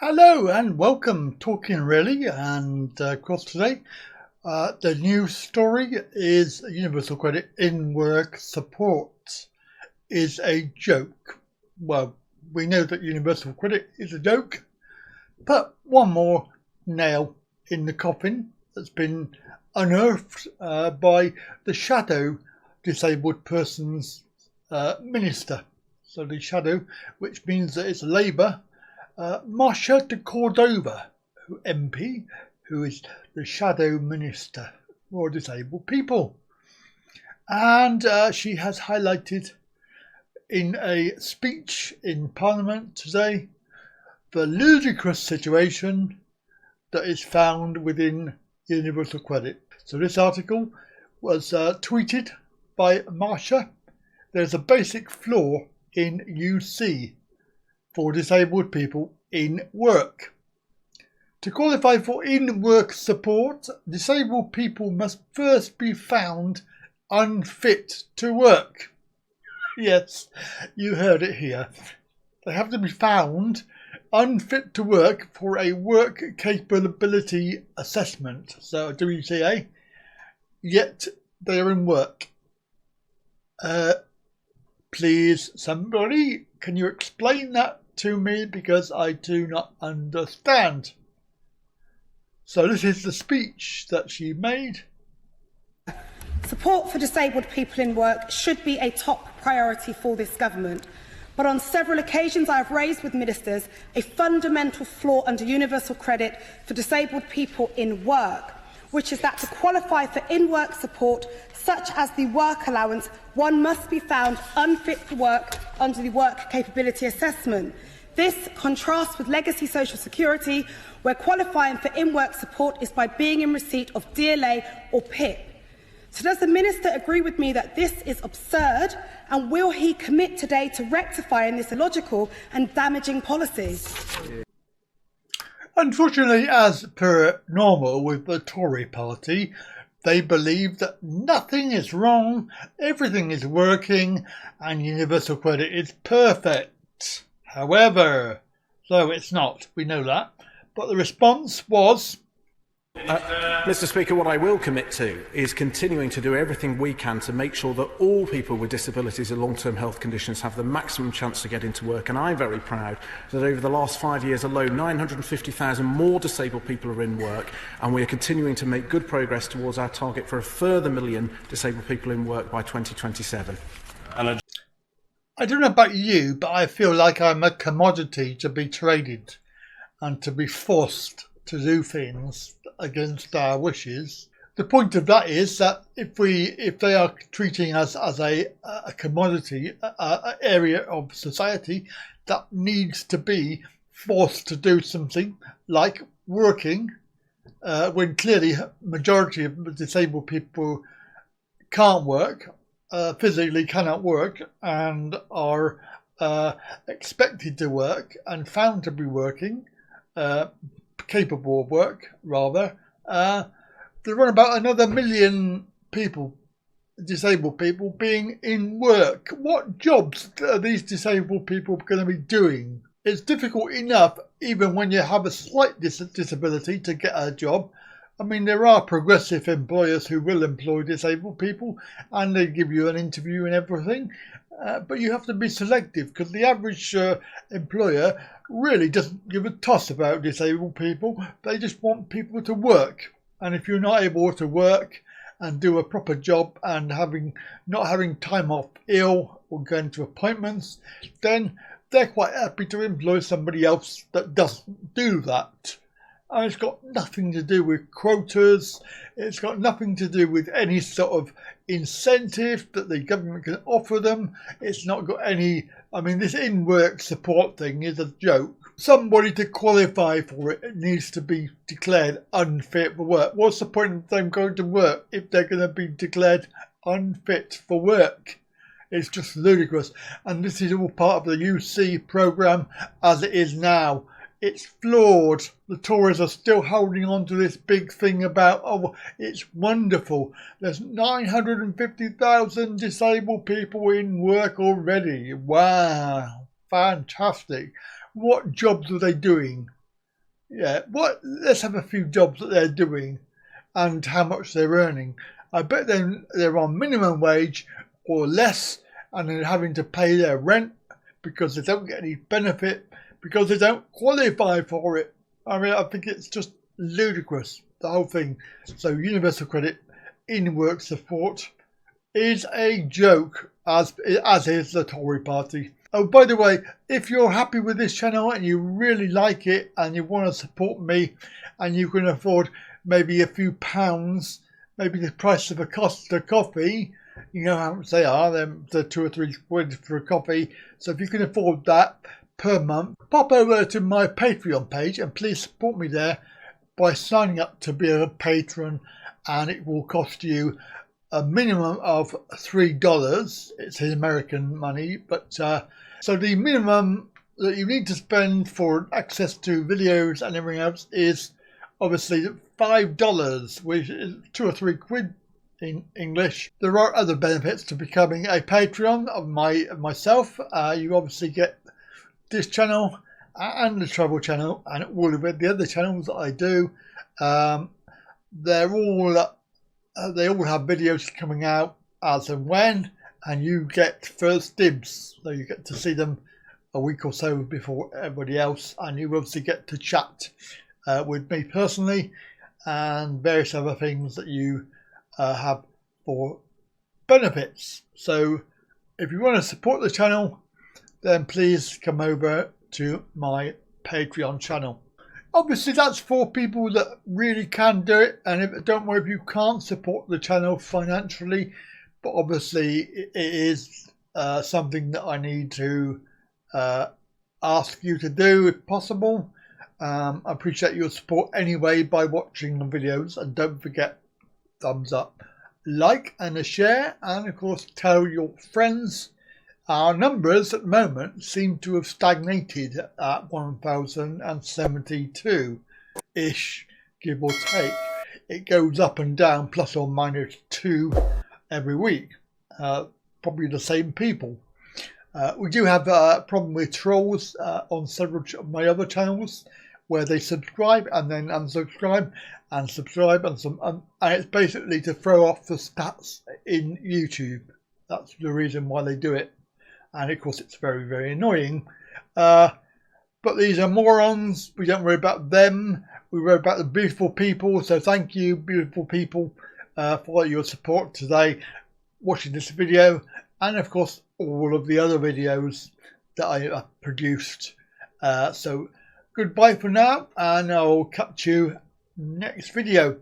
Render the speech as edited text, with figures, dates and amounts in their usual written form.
Hello and welcome, Talkin really, and across today. The news story is Universal Credit in-work support is a joke. Well, we know that Universal Credit is a joke, but one more nail in the coffin that's been unearthed by the shadow disabled persons minister. So the shadow, which means that it's Labour. Marcia de Cordova, MP, who is the Shadow Minister for Disabled People. And she has highlighted in a speech in Parliament today the ludicrous situation that is found within Universal Credit. So this article was tweeted by Marcia. There's a basic flaw in UC for disabled people in work. To qualify for in-work support, disabled people must first be found unfit to work. Yes, you heard it here. They have to be found unfit to work for a work capability assessment, so a WCA, yet they are in work. Please, somebody, can you explain that to me, because I do not understand. So this is the speech that she made. Support for disabled people in work should be a top priority for this government. But on several occasions I have raised with ministers a fundamental flaw under universal credit for disabled people in work, which is that to qualify for in-work support, such as the work allowance, one must be found unfit for work under the work capability assessment. This contrasts with legacy social security, where qualifying for in-work support is by being in receipt of DLA or PIP. So does the Minister agree with me that this is absurd, and will he commit today to rectifying this illogical and damaging policy? Unfortunately, as per normal with the Tory party, they believe that nothing is wrong, everything is working, and Universal Credit is perfect. However, so it's not, we know that. But the response was... Mr Speaker, what I will commit to is continuing to do everything we can to make sure that all people with disabilities and long-term health conditions have the maximum chance to get into work. And I'm very proud that over the last 5 years alone, 950,000 more disabled people are in work, and we are continuing to make good progress towards our target for a further million disabled people in work by 2027. I don't know about you, but I feel like I'm a commodity to be traded and to be forced to do things against our wishes. The point of that is that if they are treating us as a commodity, area of society that needs to be forced to do something like working, when clearly majority of disabled people can't work, physically cannot work, and are expected to work and found to be working, capable of work rather, there are about another million people, disabled people, being in work. What jobs are these disabled people going to be doing? It's difficult enough even when you have a slight disability to get a job. I mean, there are progressive employers who will employ disabled people and they give you an interview and everything, but you have to be selective, because the average employer really doesn't give a toss about disabled people. They just want people to work, and if you're not able to work and do a proper job and not having time off ill or going to appointments, then they're quite happy to employ somebody else that doesn't do that. And it's got nothing to do with quotas. It's got nothing to do with any sort of incentive that the government can offer them. It's not got any... I mean, this in-work support thing is a joke. Somebody to qualify for it needs to be declared unfit for work. What's the point of them going to work if they're going to be declared unfit for work? It's just ludicrous. And this is all part of the UC programme as it is now. It's flawed. The Tories are still holding on to this big thing about, oh, it's wonderful. There's 950,000 disabled people in work already. Wow, fantastic. What jobs are they doing? Yeah, let's have a few jobs that they're doing and how much they're earning. I bet they're on minimum wage or less, and they're having to pay their rent because they don't get any benefit, because they don't qualify for it. I mean, I think it's just ludicrous, the whole thing. So universal credit in work support is a joke, as is the Tory party. Oh, by the way, if you're happy with this channel and you really like it and you want to support me and you can afford maybe a few pounds, maybe the price of a coffee, you know how much they are, they're 2 or 3 quid for a coffee. So if you can afford that per month, pop over to my Patreon page and please support me there by signing up to be a patron, and it will cost you a minimum of $3. It's in American money, but so the minimum that you need to spend for access to videos and everything else is obviously $5, which is 2 or 3 quid in English. There are other benefits to becoming a patron of myself. You obviously get this channel and the travel channel and all of the other channels that I do. They all have videos coming out as and when, and you get first dibs, so you get to see them a week or so before everybody else, and you obviously get to chat with me personally and various other things that you have for benefits. So if you want to support the channel, then please come over to my Patreon channel. Obviously that's for people that really can do it, and don't worry if you can't support the channel financially, but obviously it is something that I need to ask you to do if possible. I appreciate your support anyway by watching the videos, and don't forget, thumbs up, like and a share, and of course tell your friends. Our numbers at the moment seem to have stagnated at 1,072-ish, give or take. It goes up and down, plus or minus 2 every week. Probably the same people. We do have a problem with trolls on several of my other channels, where they subscribe and then unsubscribe and subscribe, and it's basically to throw off the stats in YouTube. That's the reason why they do it. And of course it's very, very annoying. But these are morons. We don't worry about them. We worry about the beautiful people. So thank you, beautiful people, for your support today, watching this video, and of course all of the other videos that I have produced. So goodbye for now, and I'll catch you next video.